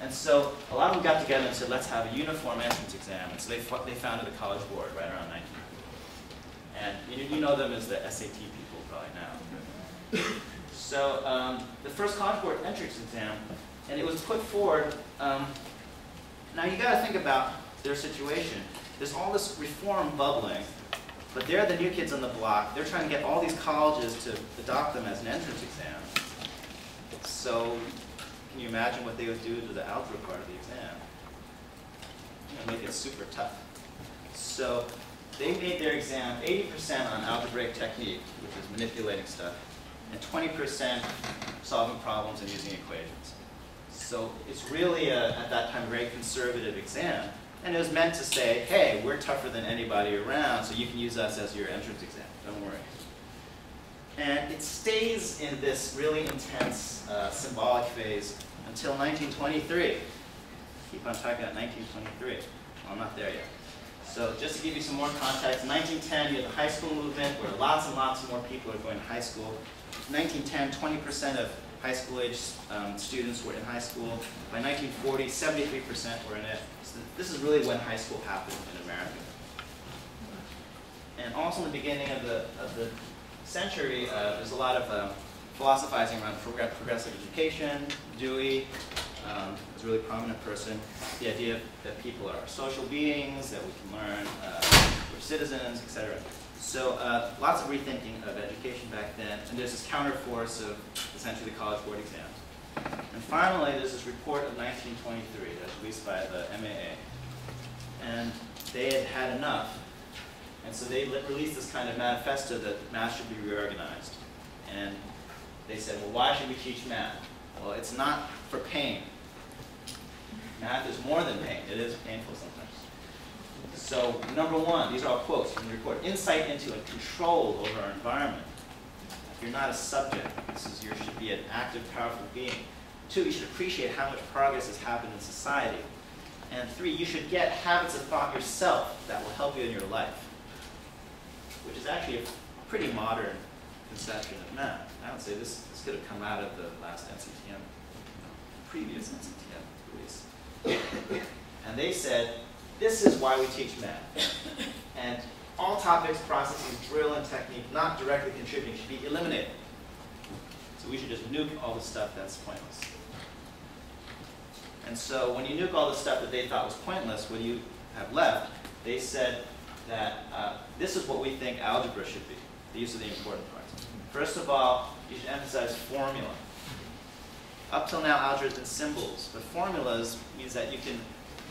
And so a lot of them got together and said, let's have a uniform entrance exam. And so they founded the College Board right around 1950. And you know them as the SAT people probably now. So the first College Board entrance exam, and it was put forward. Now you got to think about their situation. There's all this reform bubbling, but they're the new kids on the block. They're trying to get all these colleges to adopt them as an entrance exam. So can you imagine what they would do to the algebra part of the exam? Make it super tough. So they made their exam 80% on algebraic technique, which is manipulating stuff, and 20% solving problems and using equations. So it's really, at that time, a very conservative exam. And it was meant to say, hey, we're tougher than anybody around, so you can use us as your entrance exam. Don't worry. And it stays in this really intense symbolic phase until 1923. Keep on talking about 1923. Well, I'm not there yet. So just to give you some more context, in 1910 you have the high school movement where lots and lots more people are going to high school. In 1910, 20% of high school age students were in high school. By 1940, 73% were in it. So this is really when high school happened in America. And also in the beginning of the century, there's a lot of philosophizing around progressive education. Dewey was a really prominent person. The idea that people are social beings, that we can learn, we're citizens, etc. So lots of rethinking of education back then. And there's this counterforce of essentially the College Board exams. And finally, there's this report of 1923 that's released by the MAA. And they had had enough. And so they released this kind of manifesto that math should be reorganized. And they said, well, why should we teach math? Well, it's not for pain. Math is more than pain. It is painful sometimes. So, number one, these are all quotes from the report. Insight into and control over our environment. You're not a subject. You should be an active, powerful being. 2, you should appreciate how much progress has happened in society. And 3, you should get habits of thought yourself that will help you in your life, which is actually a pretty modern conception of math. I would say this could have come out of the last NCTM, previous NCTM release. And they said, this is why we teach math. And all topics, processes, drill, and technique not directly contributing should be eliminated. So we should just nuke all the stuff that's pointless. And so when you nuke all the stuff that they thought was pointless, what do you have left? They said that this is what we think algebra should be. These are the important parts. First of all, you should emphasize formula. Up till now, algebra has been symbols, but formulas means that you can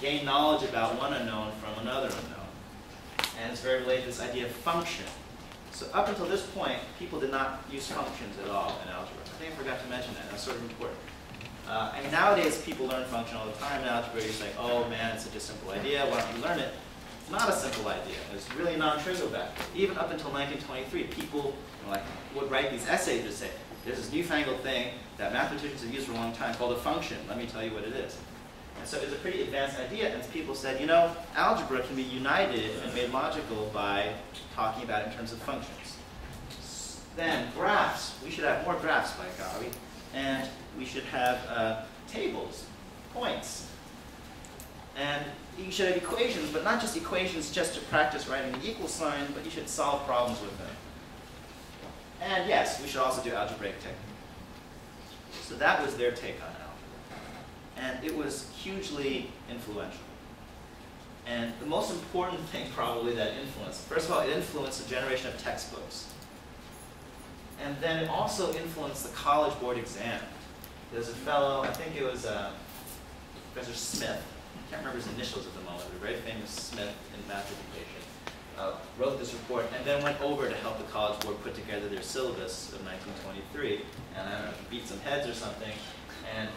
gain knowledge about one unknown from another unknown. And it's very related to this idea of function. So up until this point, people did not use functions at all in algebra. I think I forgot to mention that. That's sort of important. And nowadays, people learn function all the time in algebra. You say, oh man, it's such a simple idea. Why don't you learn it? It's not a simple idea. It's really non-trivial back then. Even up until 1923, people would write these essays that say, there's this newfangled thing that mathematicians have used for a long time called a function. Let me tell you what it is. And so it's a pretty advanced idea, and people said, you know, algebra can be united and made logical by talking about it in terms of functions. Then graphs. We should have more graphs, by golly. And we should have tables, points. And you should have equations, but not just equations just to practice writing the equal sign, but you should solve problems with them. And yes, we should also do algebraic technique. So that was their take on algebra. And it was hugely influential. And the most important thing probably that influenced, first of all, it influenced the generation of textbooks. And then it also influenced the College Board exam. There's a fellow, I think it was Professor Smith, can't remember his initials at the moment, but a very famous Smith in math education, wrote this report and then went over to help the College Board put together their syllabus of 1923. And I don't know, he beat some heads or something. And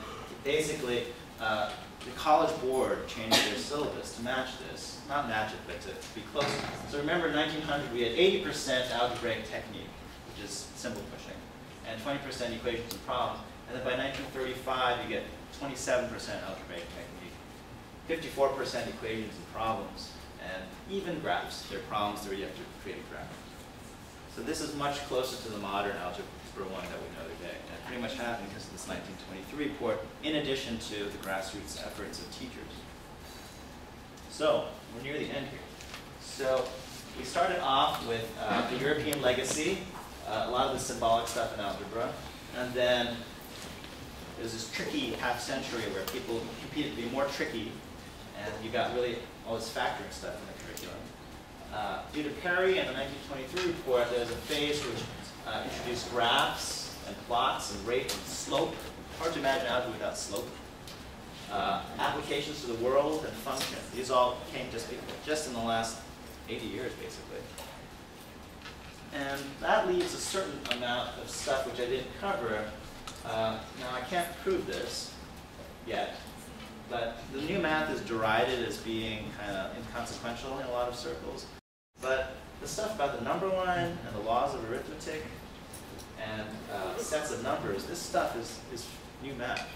basically, the College Board changed their syllabus to match this. Not match it, but to be close. So remember, in 1900, we had 80% algebraic technique, which is symbol pushing, and 20% equations and problems. And then by 1935, you get 27% algebraic technique, 54% equations and problems, and even graphs. There are problems where you have to create a graph. So this is much closer to the modern Algebra 1 that we know today. And it pretty much happened because of this 1923 report, in addition to the grassroots efforts of teachers. So we're near the end here. So we started off with the European legacy, a lot of the symbolic stuff in algebra, and then there's this tricky half century where people competed to be more tricky, and you got really all this factoring stuff in the curriculum. Due to Perry and the 1923 report, there's a phase which introduced graphs and plots and rate and slope. Hard to imagine algebra without slope. Applications to the world and function. These all came just in the last 80 years, basically. And that leaves a certain amount of stuff which I didn't cover. Now, I can't prove this yet, but the new math is derided as being kind of inconsequential in a lot of circles. But the stuff about the number line and the laws of arithmetic and sets of numbers, this stuff is new math.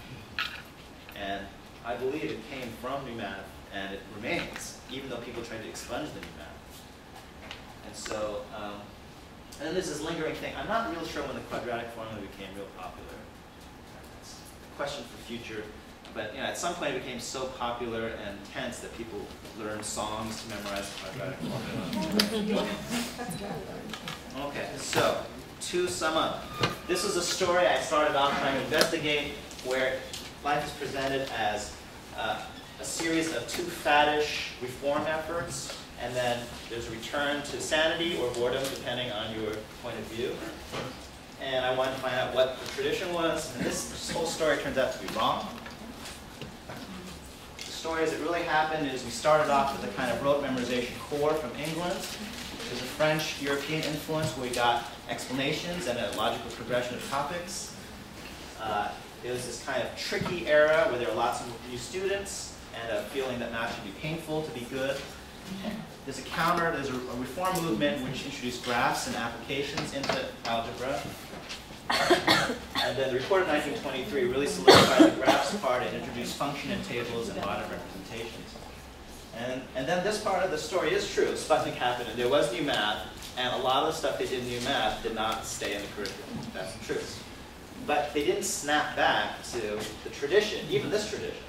And I believe it came from new math, and it remains, even though people try to expunge the new math. And so, and then there's this lingering thing. I'm not real sure when the quadratic formula became real popular. It's a question for future. But at some point it became so popular and tense that people learned songs to memorize the quadratic formula. Okay, so to sum up, this is a story I started off trying to investigate where life is presented as a series of two faddish reform efforts, and then there's a return to sanity or boredom depending on your point of view. And I wanted to find out what the tradition was, and this whole story turns out to be wrong. The story as it really happened is we started off with a kind of rote memorization core from England. There's a French-European influence where we got explanations and a logical progression of topics. It was this kind of tricky era where there were lots of new students and a feeling that math should be painful to be good. There's a counter, there's a reform movement which introduced graphs and applications into algebra. And then the report of 1923 really solidified the graphs part and introduced function and tables and modern representations. And then this part of the story is true. Sputnik happened and there was new math, and a lot of the stuff they did in new math did not stay in the curriculum. That's the truth. But they didn't snap back to the tradition, even this tradition.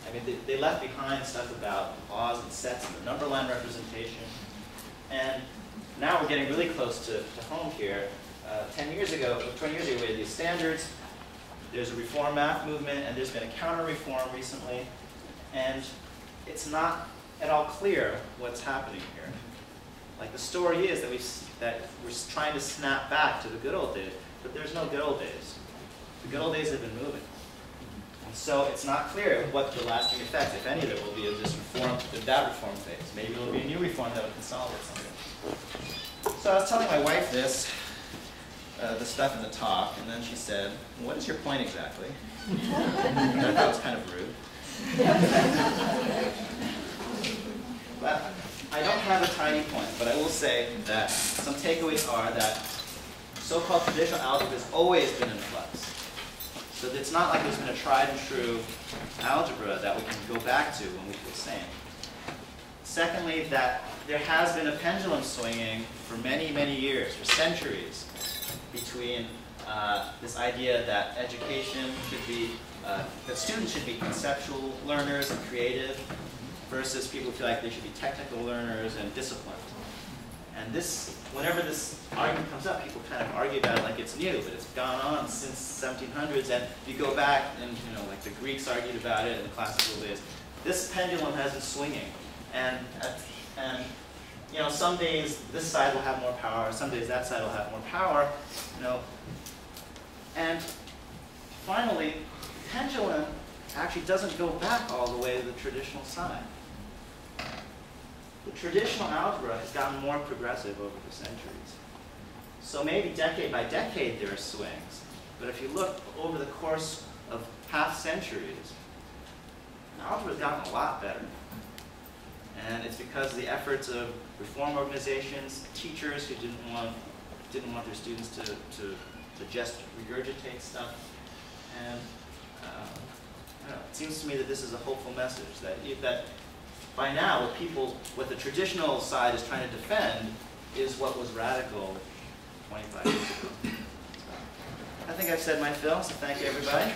I mean, they left behind stuff about laws and sets and the number line representation. And now we're getting really close to home here. 20 years ago, we had these standards. There's a reform math movement, and there's been a counter-reform recently. And it's not at all clear what's happening here. Like, the story is that we're trying to snap back to the good old days, but there's no good old days. The good old days have been moving. And so it's not clear what the lasting effects, if any, there will be of this reform, of that reform phase. Maybe there will be a new reform that will consolidate something. So I was telling my wife this, the stuff in the talk, and then she said, "What is your point exactly?" And I thought it was kind of rude. But I don't have a tiny point, but I will say that some takeaways are that so-called traditional algebra has always been in flux. So it's not like there's been a tried and true algebra that we can go back to when we feel sane. Secondly, that there has been a pendulum swinging for many, many years, for centuries, between this idea that education should be, that students should be conceptual learners and creative, versus people who feel like they should be technical learners and disciplined. And this, whenever this argument comes up, people kind of argue about it like it's new, but it's gone on since 1700s. And if you go back, and like the Greeks argued about it in the classical days, this pendulum has been swinging. And some days this side will have more power, some days that side will have more power. And finally, pendulum actually doesn't go back all the way to the traditional side. The traditional algebra has gotten more progressive over the centuries. So maybe decade by decade there are swings, but if you look over the course of half centuries, algebra has gotten a lot better. And it's because of the efforts of reform organizations, teachers who didn't want their students to just regurgitate stuff. And I don't know, it seems to me that this is a hopeful message, that by now what the traditional side is trying to defend is what was radical 25 years ago. I think I've said my fill, so thank you everybody.